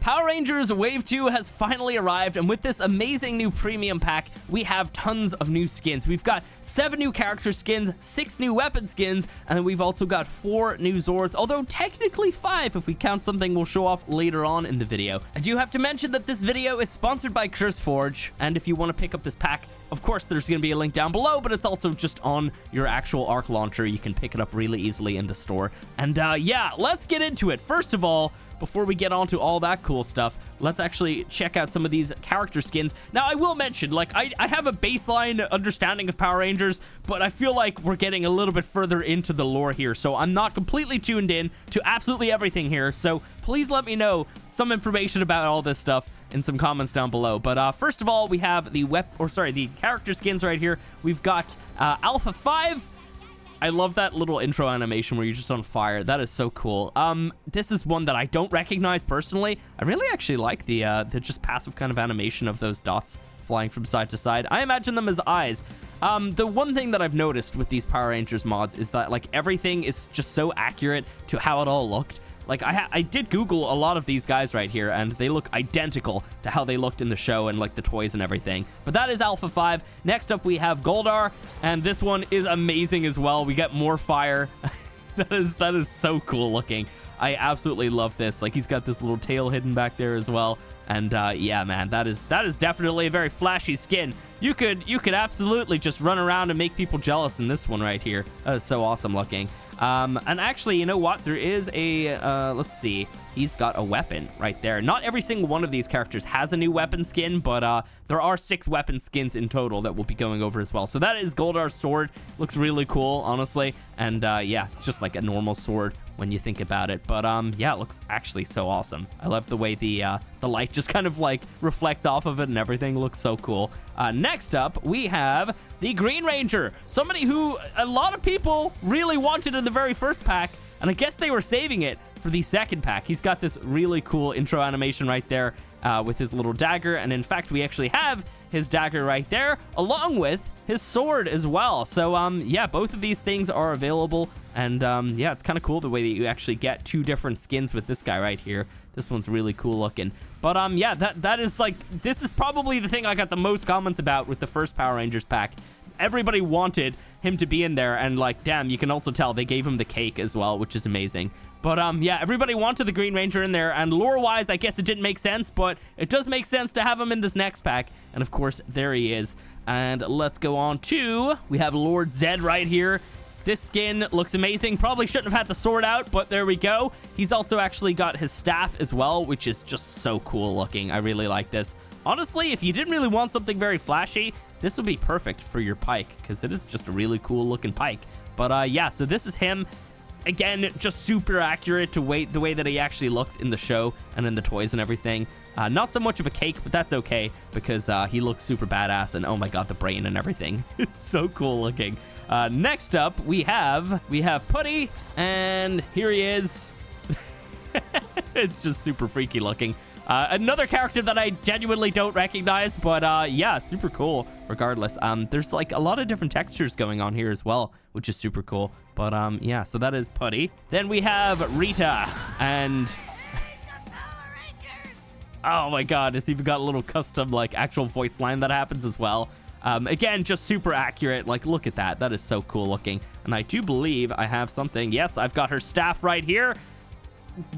Power Rangers Wave 2 has finally arrived, and with this amazing new premium pack, we have tons of new skins. We've got 7 new character skins, 6 new weapon skins, and then we've also got 4 new Zords, although technically 5 if we count something we'll show off later on in the video. I do have to mention that this video is sponsored by CurseForge, and if you want to pick up this pack, of course, there's going to be a link down below, but it's also just on your actual Arc launcher. You can pick it up really easily in the store. And yeah, let's get into it. First of all, before we get on to all that cool stuff, let's actually check out some of these character skins. Now, I will mention, like, I have a baseline understanding of Power Rangers, but I feel like we're getting a little bit further into the lore here, so I'm not completely tuned in to absolutely everything here, so please let me know some information about all this stuff in some comments down below. But first of all, we have the the character skins right here. We've got Alpha 5. I love that little intro animation where you're just on fire. That is so cool. This is one that I don't recognize personally. I really actually like the just passive kind of animation of those dots flying from side to side. I imagine them as eyes. The one thing that I've noticed with these Power Rangers mods is that, like, everything is just so accurate to how it all looked. Like, I did Google a lot of these guys right here, and they look identical to how they looked in the show and, like, the toys and everything. But that is Alpha 5. Next up, we have Goldar, and this one is amazing as well. We get more fire. that is so cool looking. I absolutely love this. Like, he's got this little tail hidden back there as well. And yeah, man, that is definitely a very flashy skin. You could absolutely just run around and make people jealous in this one right here. That is so awesome looking. And actually, you know what? There is a, let's see. He's got a weapon right there. Not every single one of these characters has a new weapon skin, but there are 6 weapon skins in total that we'll be going over as well. So that is Goldar's sword. Looks really cool, honestly. And yeah, it's just like a normal sword when you think about it. But yeah, it looks actually so awesome. I love the way the light just kind of like reflects off of it and everything. Looks so cool. Next up, we have the Green Ranger. Somebody who a lot of people really wanted in the very first pack, and I guess they were saving it for the second pack. He's got this really cool intro animation right there with his little dagger, and in fact, we actually have his dagger right there, along with his sword as well. So yeah, both of these things are available, and yeah, it's kind of cool the way that you actually get 2 different skins with this guy right here. This one's really cool looking. But yeah, that is like, this is probably the thing I got the most comments about with the first Power Rangers pack. Everybody wanted him to be in there, and like, damn, you can also tell they gave him the cake as well, which is amazing. But yeah, everybody wanted the Green Ranger in there, and lore-wise, I guess it didn't make sense, but it does make sense to have him in this next pack. And of course, there he is. And let's go on to, we have Lord Zed right here. This skin looks amazing. Probably shouldn't have had the sword out, but there we go. He's also actually got his staff as well, which is just so cool looking. I really like this. Honestly, if you didn't really want something very flashy, this would be perfect for your pike, because it is just a really cool looking pike. But yeah, so this is him. Again, just super accurate to the way that he actually looks in the show and in the toys and everything. Not so much of a cake, but that's okay, because he looks super badass, and oh my god, the brain and everything. It's so cool looking. Next up, we have Putty, and here he is. It's just super freaky looking. Another character that I genuinely don't recognize, but yeah, super cool regardless. There's like a lot of different textures going on here as well, which is super cool. But yeah, so that is Putty. Then we have Rita, and oh my god, it's even got a little custom like actual voice line that happens as well. Again, just super accurate. Like, look at that. That is so cool looking. And I do believe I have something. Yes, I've got her staff right here.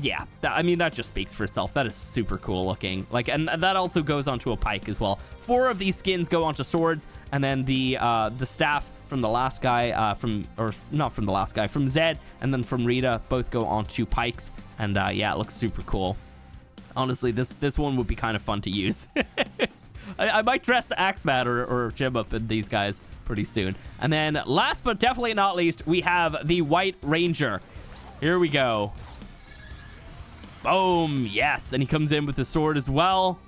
Yeah, I mean, that just speaks for itself. That is super cool looking. Like, and that also goes onto a pike as well. 4 of these skins go onto swords, and then the staff from the last guy, from Zed, and then from Rita, both go onto pikes. And yeah, it looks super cool. Honestly, this one would be kind of fun to use. I might dress Axeman or Jim up in these guys pretty soon. And then last but definitely not least, we have the White Ranger. Here we go. Boom. Yes. And he comes in with his sword as well.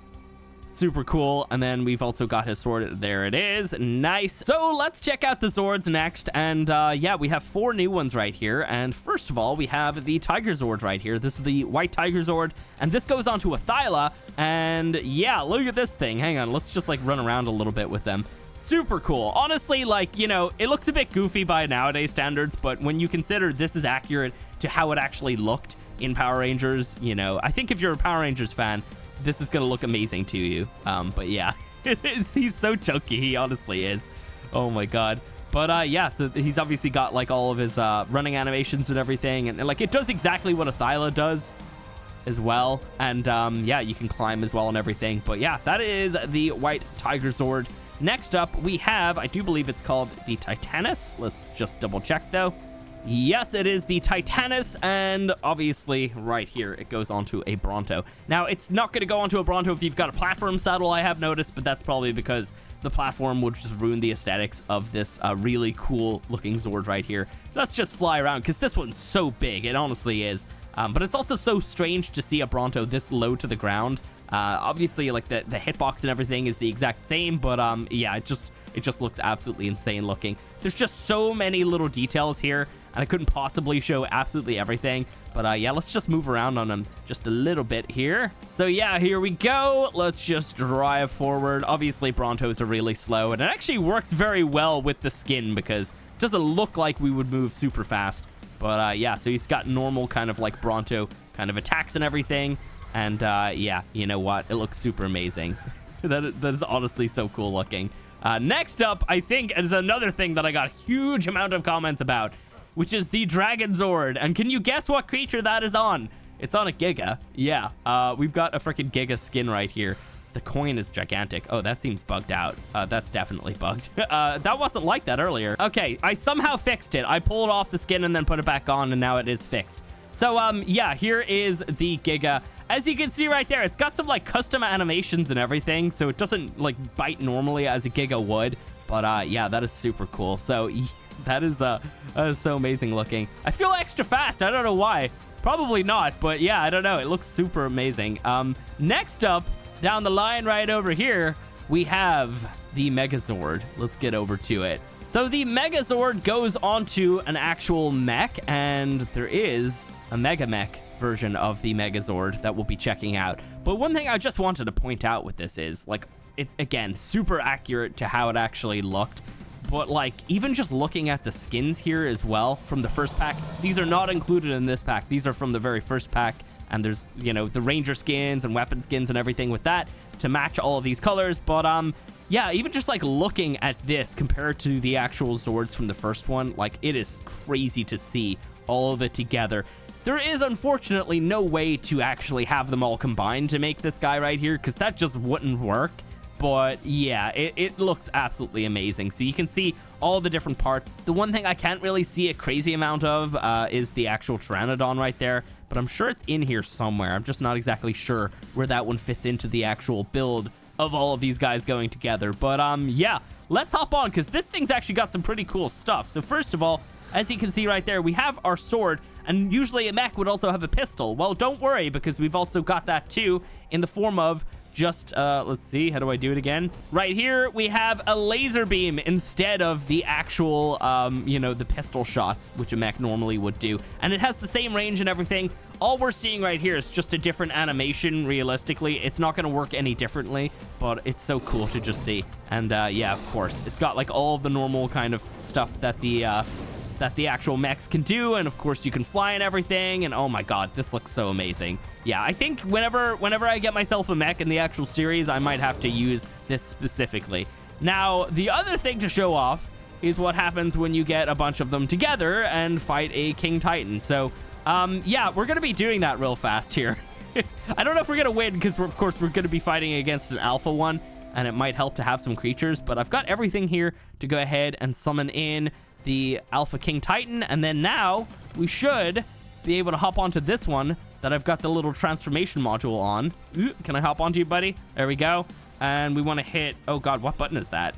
Super cool. And then we've also got his sword. There it is. Nice. So let's check out the Zords next. And yeah, we have 4 new ones right here. And first of all, we have the Tiger Zord right here. This is the White Tiger Zord. And this goes onto a Thyla. And yeah, look at this thing. Hang on. Let's just like run around a little bit with them. Super cool. Honestly, like, you know, it looks a bit goofy by nowadays standards, but when you consider this is accurate to how it actually looked in Power Rangers, you know, I think if you're a Power Rangers fan, this is going to look amazing to you. But yeah, he's so chunky. He honestly is. Oh my God. But yeah, so he's obviously got like all of his running animations and everything. And like it does exactly what a Thyla does as well. And yeah, you can climb as well and everything. But yeah, that is the White Tiger Zord. Next up, we have, I do believe it's called the Titanus. Let's just double check though. Yes, it is the Titanus, and obviously right here it goes onto a Bronto. Now, it's not going to go onto a Bronto if you've got a platform saddle, I have noticed, but that's probably because the platform would just ruin the aesthetics of this really cool looking Zord right here. Let's just fly around, because this one's so big, it honestly is. But it's also so strange to see a Bronto this low to the ground. Obviously, like the hitbox and everything is the exact same, but yeah, it just looks absolutely insane looking. There's just so many little details here, and I couldn't possibly show absolutely everything. But yeah, let's just move around on them just a little bit here. So yeah, here we go. Let's just drive forward. Obviously, Brontos are really slow, and it actually works very well with the skin because it doesn't look like we would move super fast. But yeah, so he's got normal kind of like Bronto kind of attacks and everything. And yeah, you know what? It looks super amazing. that is honestly so cool looking. Next up, I think, is another thing that I got a huge amount of comments about, which is the Dragon Zord. And can you guess what creature that is on? It's on a Giga. Yeah, we've got a freaking Giga skin right here. The coin is gigantic. Oh, that seems bugged out. That's definitely bugged. That wasn't like that earlier. Okay, I somehow fixed it. I pulled off the skin and then put it back on, and now it is fixed. So, yeah, here is the Giga. As you can see right there, it's got some, like, custom animations and everything, so it doesn't, like, bite normally as a Giga would. But, yeah, that is super cool. So, that is so amazing looking. I feel extra fast. I don't know why. Probably not, but, yeah, I don't know. It looks super amazing. Next up, down the line right over here, we have the Megazord. Let's get over to it. So the Megazord goes onto an actual mech, and there is a Mega Mech version of the Megazord that we'll be checking out. But one thing I just wanted to point out with this is, like, it's, again, super accurate to how it actually looked. But, like, even just looking at the skins here as well from the first pack, these are not included in this pack. These are from the very first pack. And there's, you know, the Ranger skins and weapon skins and everything with that to match all of these colors. But, yeah, even just, like, looking at this compared to the actual Zords from the first one, like, it is crazy to see all of it together. There is, unfortunately, no way to actually have them all combined to make this guy right here, because that just wouldn't work. But, yeah, it looks absolutely amazing. So you can see all the different parts. The one thing I can't really see a crazy amount of is the actual Pteranodon right there. But I'm sure it's in here somewhere. I'm just not exactly sure where that one fits into the actual build of all of these guys going together. But, yeah, let's hop on, because this thing's actually got some pretty cool stuff. So, first of all, as you can see right there, we have our sword, and usually a mech would also have a pistol. Well, don't worry, because we've also got that too in the form of just, let's see, how do I do it again? Right here, we have a laser beam instead of the actual, you know, the pistol shots, which a mech normally would do. And it has the same range and everything. All we're seeing right here is just a different animation, realistically. It's not going to work any differently, but it's so cool to just see. And, yeah, of course, it's got, like, all of the normal kind of stuff that the actual mechs can do, and of course you can fly and everything, and oh my god, this looks so amazing. Yeah, I think whenever I get myself a mech in the actual series, I might have to use this specifically. Now, the other thing to show off is what happens when you get a bunch of them together and fight a King Titan. So, yeah, we're gonna be doing that real fast here. I don't know if we're gonna win, because of course we're gonna be fighting against an alpha one, and it might help to have some creatures, but I've got everything here to go ahead and summon in the Alpha King Titan, and then now we should be able to hop onto this one that I've got the little transformation module on. Ooh, can I hop onto you, buddy? There we go. And we want to hit, oh god, what button is that?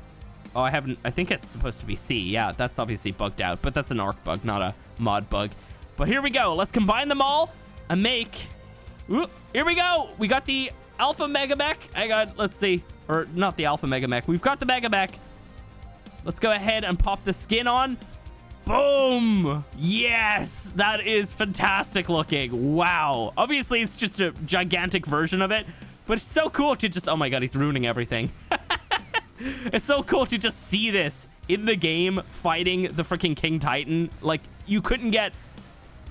Oh, I think it's supposed to be C. Yeah, that's obviously bugged out, but that's an ARC bug, not a mod bug. But here we go. Let's combine them all and make, ooh, here we go. We got the Alpha Mega Mech. Hang on, let's see. Or not the Alpha Mega Mech. We've got the Mega Mech. Let's go ahead and pop the skin on. Boom! Yes! That is fantastic looking. Wow. Obviously, it's just a gigantic version of it, but it's so cool to just... Oh my god, he's ruining everything. It's so cool to just see this in the game fighting the freaking King Titan. Like, you couldn't get...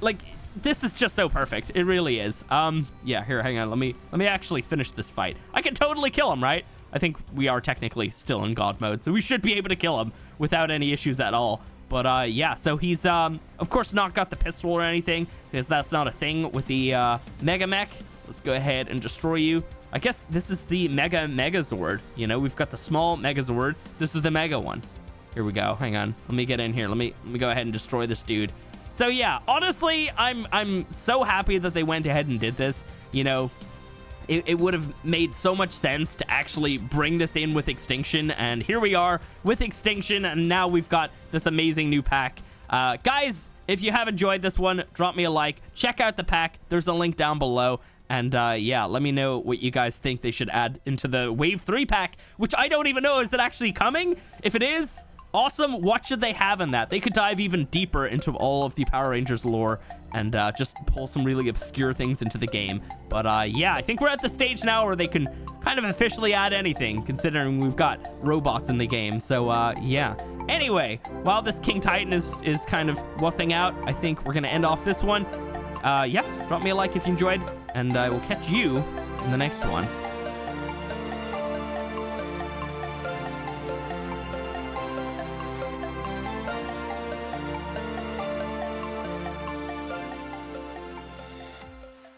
Like, this is just so perfect. It really is. Yeah, here, hang on. Let me actually finish this fight. I can totally kill him, right? I think we are technically still in God mode, so we should be able to kill him without any issues at all. But yeah, so he's of course not got the pistol or anything, because that's not a thing with the Mega Mech. Let's go ahead and destroy you. I guess this is the Megazord. You know, we've got the small Megazord. This is the Mega one. Here we go. Hang on. Let me get in here. Let me go ahead and destroy this dude. So yeah, honestly, I'm so happy that they went ahead and did this. You know, it would have made so much sense to actually bring this in with Extinction, and here we are with Extinction, and now we've got this amazing new pack. Guys, if you have enjoyed this one, drop me a like. Check out the pack. There's a link down below. And yeah, let me know what you guys think they should add into the Wave 3 pack, which I don't even know. Is it actually coming? If it is, awesome. What should they have in that? They could dive even deeper into all of the Power Rangers lore and just pull some really obscure things into the game. But yeah, I think we're at the stage now where they can kind of officially add anything, considering we've got robots in the game. So yeah. Anyway, while this King Titan is kind of wussing out, I think we're going to end off this one. Yeah, drop me a like if you enjoyed, and I will catch you in the next one.